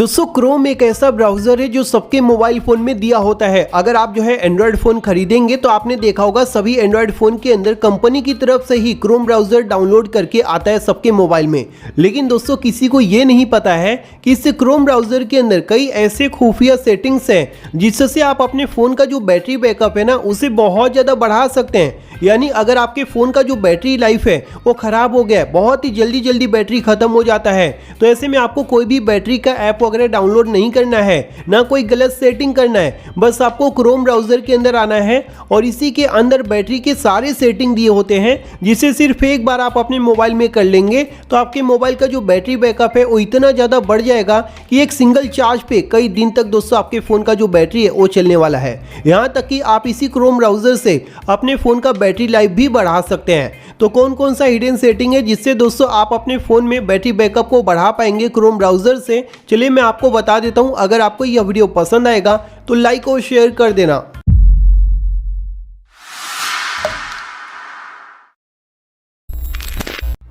दोस्तों क्रोम एक ऐसा ब्राउज़र है जो सबके मोबाइल फ़ोन में दिया होता है। अगर आप जो है एंड्रॉयड फ़ोन खरीदेंगे तो आपने देखा होगा सभी एंड्रॉयड फ़ोन के अंदर कंपनी की तरफ से ही क्रोम ब्राउज़र डाउनलोड करके आता है सबके मोबाइल में। लेकिन दोस्तों किसी को ये नहीं पता है कि इस क्रोम ब्राउज़र के अंदर कई ऐसे खुफिया सेटिंग्स हैं जिससे आप अपने फ़ोन का जो बैटरी बैकअप है ना उसे बहुत ज़्यादा बढ़ा सकते हैं। यानी अगर आपके फ़ोन का जो बैटरी लाइफ है वो ख़राब हो गया है, बहुत ही जल्दी बैटरी ख़त्म हो जाता है, तो ऐसे में आपको कोई भी बैटरी का ऐप वगैरह डाउनलोड नहीं करना है, ना कोई गलत सेटिंग करना है। बस आपको क्रोम ब्राउज़र के अंदर आना है और इसी के अंदर बैटरी के सारे सेटिंग दिए होते हैं जिसे सिर्फ एक बार आप अपने मोबाइल में कर लेंगे तो आपके मोबाइल का जो बैटरी बैकअप है वो इतना ज़्यादा बढ़ जाएगा कि एक सिंगल चार्ज पे कई दिन तक दोस्तों आपके फ़ोन का जो बैटरी है वो चलने वाला है। यहाँ तक कि आप इसी क्रोम ब्राउज़र से अपने फ़ोन का बैटरी लाइफ भी बढ़ा सकते हैं। तो कौन कौन सा हिडन सेटिंग है जिससे दोस्तों आप अपने फ़ोन में बैटरी बैकअप को बढ़ा पाएंगे क्रोम ब्राउज़र से, चलिए मैं आपको बता देता हूं। अगर आपको यह वीडियो पसंद आएगा तो लाइक और शेयर कर देना।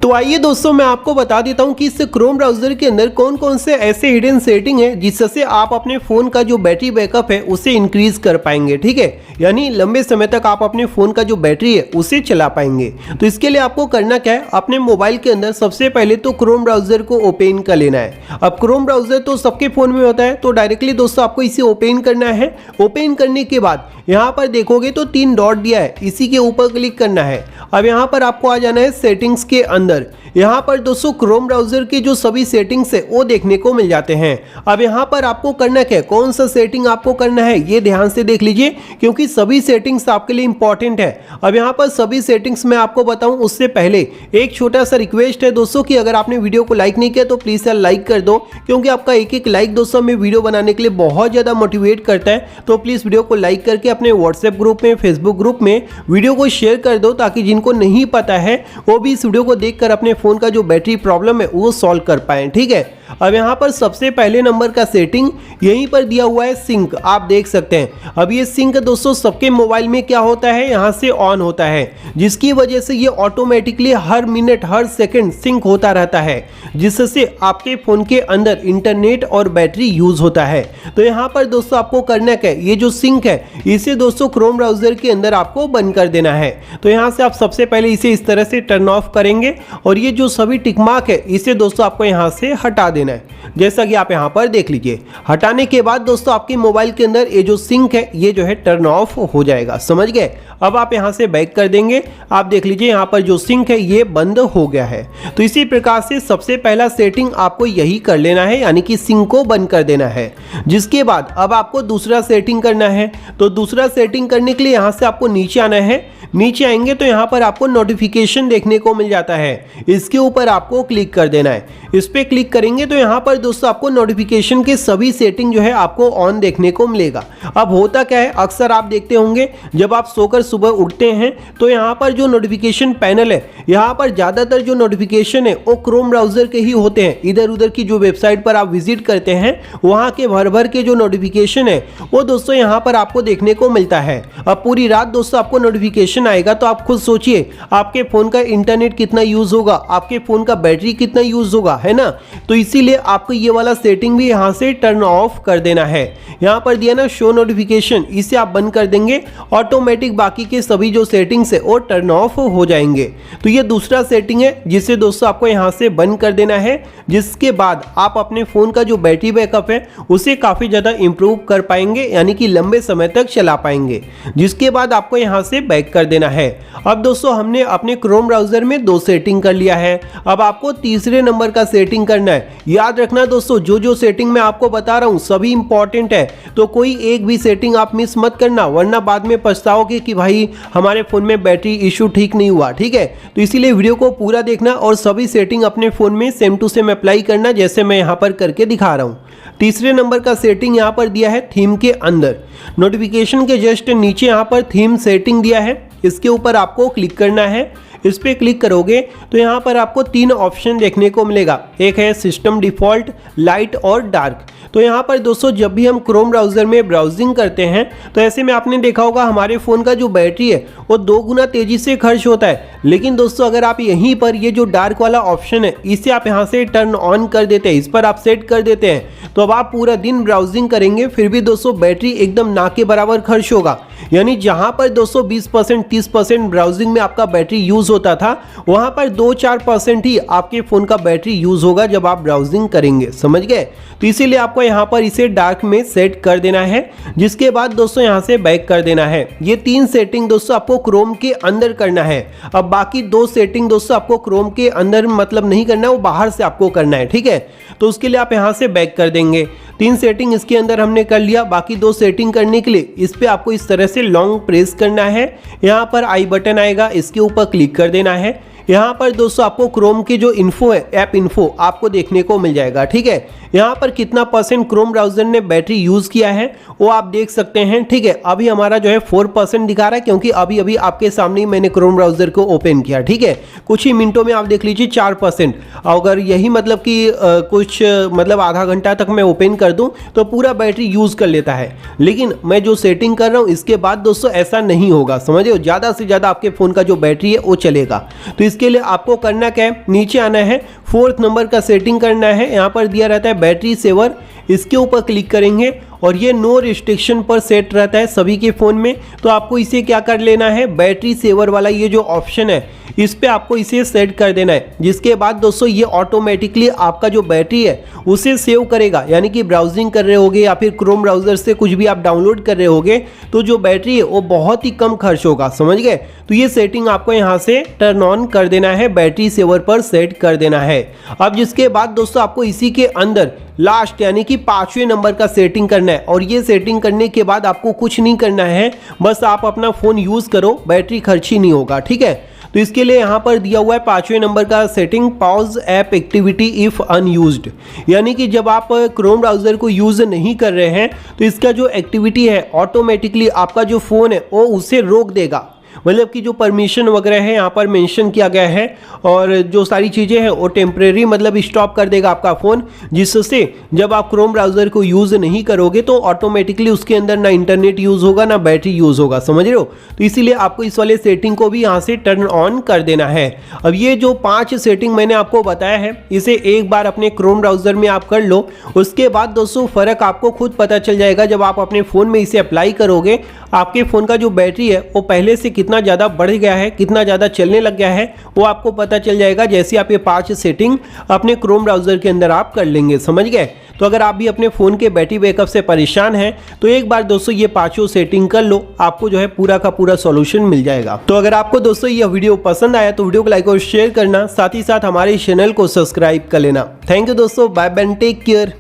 तो आइए दोस्तों मैं आपको बता देता हूं कि इस क्रोम ब्राउज़र के अंदर कौन कौन से ऐसे हिडन सेटिंग है जिससे आप अपने फ़ोन का जो बैटरी बैकअप है उसे इंक्रीज कर पाएंगे। ठीक है, यानी लंबे समय तक आप अपने फ़ोन का जो बैटरी है उसे चला पाएंगे। तो इसके लिए आपको करना क्या है, अपने मोबाइल के अंदर सबसे पहले तो क्रोम ब्राउज़र को ओपन कर लेना है। अब क्रोम ब्राउज़र तो सबके फ़ोन में होता है तो डायरेक्टली दोस्तों आपको इसे ओपन करना है। ओपन करने के बाद यहाँ पर देखोगे तो 3 डॉट दिया है, इसी के ऊपर क्लिक करना है। अब यहाँ पर आपको आ जाना है सेटिंग्स के अंदर। यहाँ पर दोस्तों क्रोम ब्राउज़र के जो सभी सेटिंग्स है वो देखने को मिल जाते हैं। अब यहाँ पर आपको करना क्या है, कौन सा सेटिंग आपको करना है ये ध्यान से देख लीजिए क्योंकि सभी सेटिंग्स आपके लिए इंपॉर्टेंट है। अब यहाँ पर सभी सेटिंग्स मैं आपको बताऊँ उससे पहले एक छोटा सा रिक्वेस्ट है दोस्तों कि अगर आपने वीडियो को लाइक नहीं किया तो प्लीज़ यार लाइक कर दो, क्योंकि आपका एक लाइक दोस्तों में वीडियो बनाने के लिए बहुत ज़्यादा मोटिवेट करता है। तो प्लीज़ वीडियो को लाइक करके अपने व्हाट्सएप ग्रुप में, फेसबुक ग्रुप में वीडियो को शेयर कर दो ताकि जिनको नहीं पता है वो भी इस वीडियो को देखकर अपने फ़ोन का जो बैटरी प्रॉब्लम है वो सॉल्व कर पाएं। ठीक है, अब यहाँ पर सबसे पहले नंबर का सेटिंग यहीं पर दिया हुआ है सिंक, आप देख सकते हैं। अब ये सिंक दोस्तों सबके मोबाइल में क्या होता है, यहाँ से ऑन होता है, जिसकी वजह से ये ऑटोमेटिकली हर मिनट हर सेकंड सिंक होता रहता है, जिससे आपके फ़ोन के अंदर इंटरनेट और बैटरी यूज़ होता है। तो यहाँ पर दोस्तों आपको करना क्या है, ये जो सिंक है इसे दोस्तों क्रोम ब्राउज़र के अंदर आपको बंद कर देना है। तो यहाँ से आप सबसे पहले इसे इस तरह से टर्न ऑफ करेंगे और ये जो सभी टिक मार्क है इसे दोस्तों आपको यहाँ से हटा देना है, जैसा कि आप यहाँ पर देख लीजिए। हटाने के बाद दोस्तों आपके मोबाइल के अंदर ये जो सिंक है ये जो है टर्न ऑफ हो जाएगा, समझ गए। अब आप यहाँ से बैक कर देंगे, आप देख लीजिए यहाँ पर जो सिंक है ये बंद हो गया है। तो इसी प्रकार से सबसे पहला सेटिंग आपको यही कर लेना है, यानी कि सिंक को बंद कर देना है। जिसके बाद अब आपको दूसरा सेटिंग करना है। तो दूसरा सेटिंग करने के लिए यहाँ से आपको नीचे आना है। नीचे आएंगे तो यहाँ पर आपको नोटिफिकेशन देखने को मिल जाता है, इसके ऊपर आपको क्लिक कर देना है। इस पर क्लिक करेंगे तो यहाँ पर दोस्तों आपको नोटिफिकेशन के सभी सेटिंग जो है आपको ऑन देखने को मिलेगा। अब होता क्या है, अक्सर आप देखते होंगे जब आप सोकर सुबह उठते हैं तो यहाँ पर जो नोटिफिकेशन पैनल है यहाँ पर ज़्यादातर जो नोटिफिकेशन है वो क्रोम ब्राउज़र के ही होते हैं। इधर उधर की जो वेबसाइट पर आप विजिट करते हैं वहाँ के भर के जो नोटिफिकेशन है वो दोस्तों यहाँ पर आपको देखने को मिलता है। अब पूरी रात दोस्तों आपको नोटिफिकेशन आएगा तो आप खुद सोचिए आपके फ़ोन का इंटरनेट कितना यूज़ होगा, आपके फ़ोन का बैटरी कितना यूज़ होगा, है ना। तो इसीलिए आपको ये वाला सेटिंग भी यहाँ से टर्न ऑफ कर देना है। यहाँ पर दिया ना शो नोटिफिकेशन, इसे आप बंद कर देंगे, ऑटोमेटिक बाकी के सभी जो सेटिंग्स है वो टर्न ऑफ हो जाएंगे। तो ये दूसरा सेटिंग है जिसे दोस्तों आपको यहाँ से बंद कर देना है। जिसके बाद आप अपने फ़ोन का जो बैटरी बैकअप है उसे काफ़ी ज़्यादा इंप्रूव कर पाएंगे, यानी कि लंबे समय तक चला पाएंगे। जिसके बाद आपको यहाँ से बैक कर देना है। अब दोस्तों हमने अपने क्रोम ब्राउज़र में 2 सेटिंग कर लिया है, अब आपको तीसरे नंबर का सेटिंग करना है। याद रखना दोस्तों जो सेटिंग मैं आपको बता रहा हूँ सभी इंपॉर्टेंट है, तो कोई एक भी सेटिंग आप मिस मत करना, वरना बाद में पछताओगे कि भाई हमारे फ़ोन में बैटरी इशू ठीक नहीं हुआ। ठीक है, तो इसीलिए वीडियो को पूरा देखना और सभी सेटिंग अपने फ़ोन में सेम टू सेम अप्लाई करना, जैसे मैं यहाँ पर करके दिखा रहा हूँ। तीसरे नंबर का सेटिंग यहाँ पर दिया है थीम के अंदर, नोटिफिकेशन के जस्ट नीचे यहाँ पर थीम सेटिंग दिया है, इसके ऊपर आपको क्लिक करना है। इस पर क्लिक करोगे तो यहाँ पर आपको 3 ऑप्शन देखने को मिलेगा। एक है सिस्टम डिफ़ॉल्ट, लाइट और डार्क। तो यहाँ पर दोस्तों जब भी हम क्रोम ब्राउज़र में ब्राउजिंग करते हैं तो ऐसे में आपने देखा होगा हमारे फ़ोन का जो बैटरी है वो 2 गुना तेज़ी से खर्च होता है। लेकिन दोस्तों अगर आप यहीं पर ये जो डार्क वाला ऑप्शन है इसे आप यहाँ से टर्न ऑन कर देते हैं, इस पर आप सेट कर देते हैं, तो अब आप पूरा दिन ब्राउजिंग करेंगे फिर भी दोस्तों बैटरी एकदम ना के बराबर खर्च होगा। यानी जहाँ पर दोस्तों 20% 30% ब्राउजिंग में आपका बैटरी यूज़ होता था वहाँ पर 2-4% ही आपके फ़ोन का बैटरी यूज़ होगा जब आप ब्राउजिंग करेंगे, समझ गए। तो इसीलिए आपको यहाँ पर इसे डार्क में सेट कर देना है, जिसके बाद दोस्तों यहाँ से बैक कर देना है। ये 3 सेटिंग दोस्तों आपको क्रोम के अंदर करना है। अब बाकी 2 सेटिंग दोस्तों आपको क्रोम के अंदर मतलब नहीं करना है, वो बाहर से आपको करना है, ठीक है। तो उसके लिए आप यहाँ से बैक कर देंगे। 3 सेटिंग इसके अंदर हमने कर लिया। बाकी 2 सेटिंग करने के लिए इस पर आपको इस तरह से लॉन्ग प्रेस करना है। यहाँ पर आई बटन आएगा, इसके ऊपर क्लिक कर देना है। यहाँ पर दोस्तों आपको क्रोम की जो इन्फो है, ऐप इन्फो आपको देखने को मिल जाएगा, ठीक है। यहाँ पर कितना % क्रोम ब्राउज़र ने बैटरी यूज़ किया है वो आप देख सकते हैं, ठीक है। अभी हमारा जो है 4% दिखा रहा है क्योंकि अभी अभी आपके सामने ही मैंने क्रोम ब्राउज़र को ओपन किया, ठीक है। कुछ ही मिनटों में आप देख लीजिए 4%। अगर यही मतलब कि कुछ मतलब आधा घंटा तक मैं ओपन कर दूं तो पूरा बैटरी यूज़ कर लेता है। लेकिन मैं जो सेटिंग कर रहा हूँ इसके बाद दोस्तों ऐसा नहीं होगा, समझ रहे हो। ज़्यादा से ज़्यादा आपके फ़ोन का जो बैटरी है वो चलेगा। तो इसके लिए आपको करना क्या है, नीचे आना है, 4th नंबर का सेटिंग करना है। यहाँ पर दिया रहता है बैटरी सेवर, इसके ऊपर क्लिक करेंगे और ये नो रिस्ट्रिक्शन पर सेट रहता है सभी के फ़ोन में। तो आपको इसे क्या कर लेना है, बैटरी सेवर वाला ये जो ऑप्शन है इस पे आपको इसे सेट कर देना है। जिसके बाद दोस्तों ये ऑटोमेटिकली आपका जो बैटरी है उसे सेव करेगा। यानी कि ब्राउजिंग कर रहे होगे या फिर क्रोम ब्राउज़र से कुछ भी आप डाउनलोड कर रहे होगे तो जो बैटरी है वो बहुत ही कम खर्च होगा, समझ गए। तो ये सेटिंग आपको यहाँ से टर्न ऑन कर देना है, बैटरी सेवर पर सेट कर देना है। अब जिसके बाद दोस्तों आपको इसी के अंदर लास्ट यानी कि 5वें नंबर का सेटिंग करना है। और ये सेटिंग करने के बाद आपको कुछ नहीं करना है, बस आप अपना फ़ोन यूज़ करो, बैटरी खर्च ही नहीं होगा, ठीक है। तो इसके लिए यहाँ पर दिया हुआ है 5वें नंबर का setting, pause app activity if unused. यानी कि जब आप क्रोम ब्राउज़र को यूज़ नहीं कर रहे हैं तो इसका जो एक्टिविटी है ऑटोमेटिकली आपका जो फ़ोन है वो उसे रोक देगा। मतलब कि जो परमिशन वगैरह है यहाँ पर मेंशन किया गया है और जो सारी चीज़ें हैं वो टेम्परेरी मतलब स्टॉप कर देगा आपका फ़ोन, जिससे जब आप क्रोम ब्राउज़र को यूज़ नहीं करोगे तो ऑटोमेटिकली उसके अंदर ना इंटरनेट यूज़ होगा ना बैटरी यूज़ होगा, समझ रहे हो। तो इसीलिए आपको इस वाले सेटिंग को भी यहाँ से टर्न ऑन कर देना है। अब ये जो 5 सेटिंग मैंने आपको बताया है इसे एक बार अपने क्रोम ब्राउज़र में आप कर लो। उसके बाद दोस्तों फ़र्क आपको खुद पता चल जाएगा। जब आप अपने फ़ोन में इसे अप्लाई करोगे आपके फ़ोन का जो बैटरी है वो पहले से कितना ज़्यादा बढ़ गया है, कितना ज़्यादा चलने लग गया है वो आपको पता चल जाएगा जैसे आप ये 5 सेटिंग अपने क्रोम ब्राउज़र के अंदर आप कर लेंगे, समझ गए। तो अगर आप भी अपने फ़ोन के बैटरी बैकअप से परेशान हैं तो एक बार दोस्तों ये 5 सेटिंग कर लो, आपको जो है पूरा का पूरा सॉल्यूशन मिल जाएगा। तो अगर आपको दोस्तों यह वीडियो पसंद आया तो वीडियो को लाइक और शेयर करना, साथ ही साथ हमारे चैनल को सब्सक्राइब कर लेना। थैंक यू दोस्तों, बाय बाय, टेक केयर।